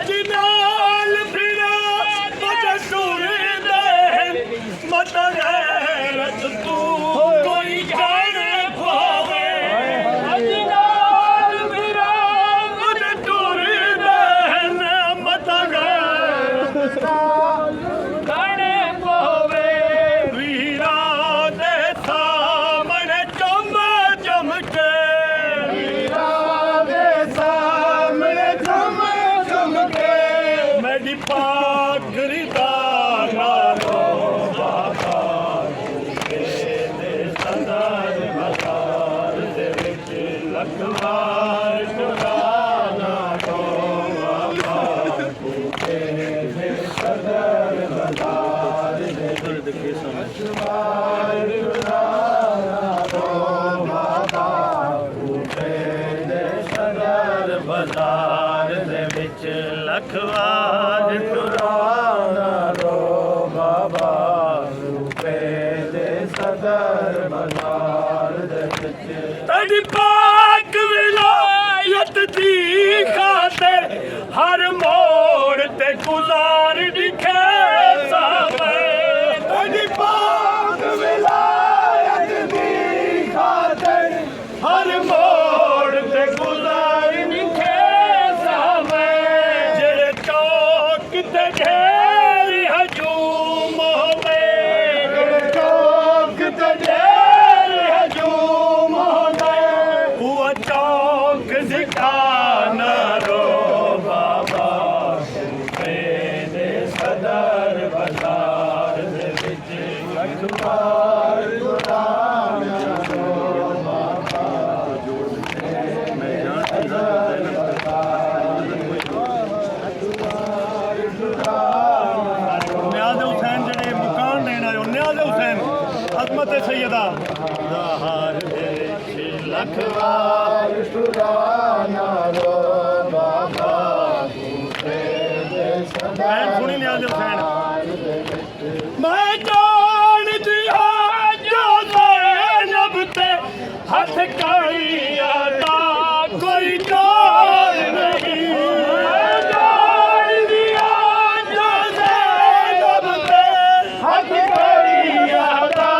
अजनाल फिरा मत टूरदे मत गैरत तू कोई जान पावे अजनाल फिरा मत टूरदे मत गैरत गाने पावे वीरा दे सामने चम चमके वीरा दे सामने चम चमके मेरी पागरी दा नालो बाबा दे सदर बाजार दे विच लखवार चुराना तो बाबा दे सदर बाजार दे विच लखवार चुराना तो बाबा दे सदर बाजार दे विच लखवार चुराना रो बाबा रूपे दे सदर बाजार दे विच तड़ी पाक विलायत दी खातिर हर मोड़ ते गुजार दिखे सावे तड़ी पाक विलायत दी खातिर हर मोड़ ते गुजार दिखे सावे जेड़े चौक ते ढेरी हजूम होवे जेड़े चौक ते ढेरी हजूम होवे हुआ चौक ठिकाना रो बाबा रूपे दे सदर बाजार दे विच लखवार चुराना रो बाबा न्याज़ हुसैन जड़े मकान देना आयो न्याज़ हुसैन अजमत सैयदा हार दे लखवार चुराना रो बाबा मैं सुनी न्याज़ हुसैन मैं जान दिया जो ज़ैनब ते हथ कई आता कोई डर नहीं मैं जान दिया जो ज़ैनब ते हथ कई आता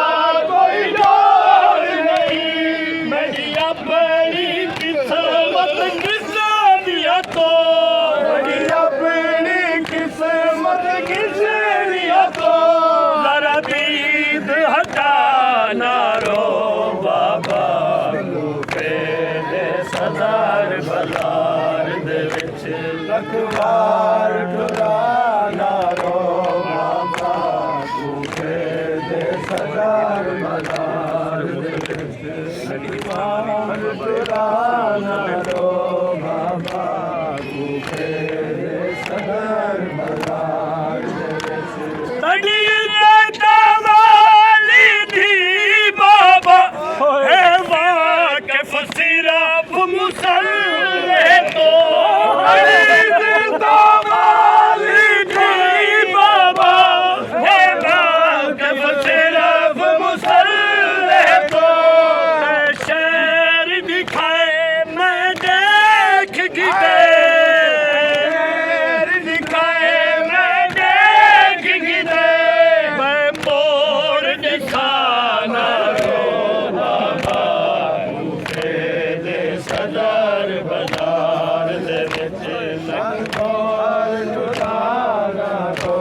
कोई डर नहीं मेरी अपनी किस्मत किसे दिया तो मेरी अपनी किस्मत किसे दिया तो जरा दीद हटाना रो बाबा रूपे दे सदर बाजार दे विच लखवार चुराना रो बाबा रूपे दे सदर बाजार दे विच लखवार चुराना रो बाबा रूपे दे सदर बाजार दे विच तड़ी दे दवाली दी बाबा है वाकिफ सिर्फ मुसल्ले तो तड़ी दे दवाली दी बाबा है वाकिफ सिर्फ मुसल्ले तो शहर दिखाए मैं देख गिरे दिखाए मैं देख गिरे मैं मोर दिखाना रो बाबा रूपे दे सदर बाजार दे विच लखवार चुराना रो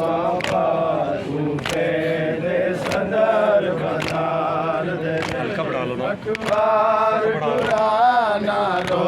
बाबा रूपे दे सदर बाजार दे विच लखवार चुराना रो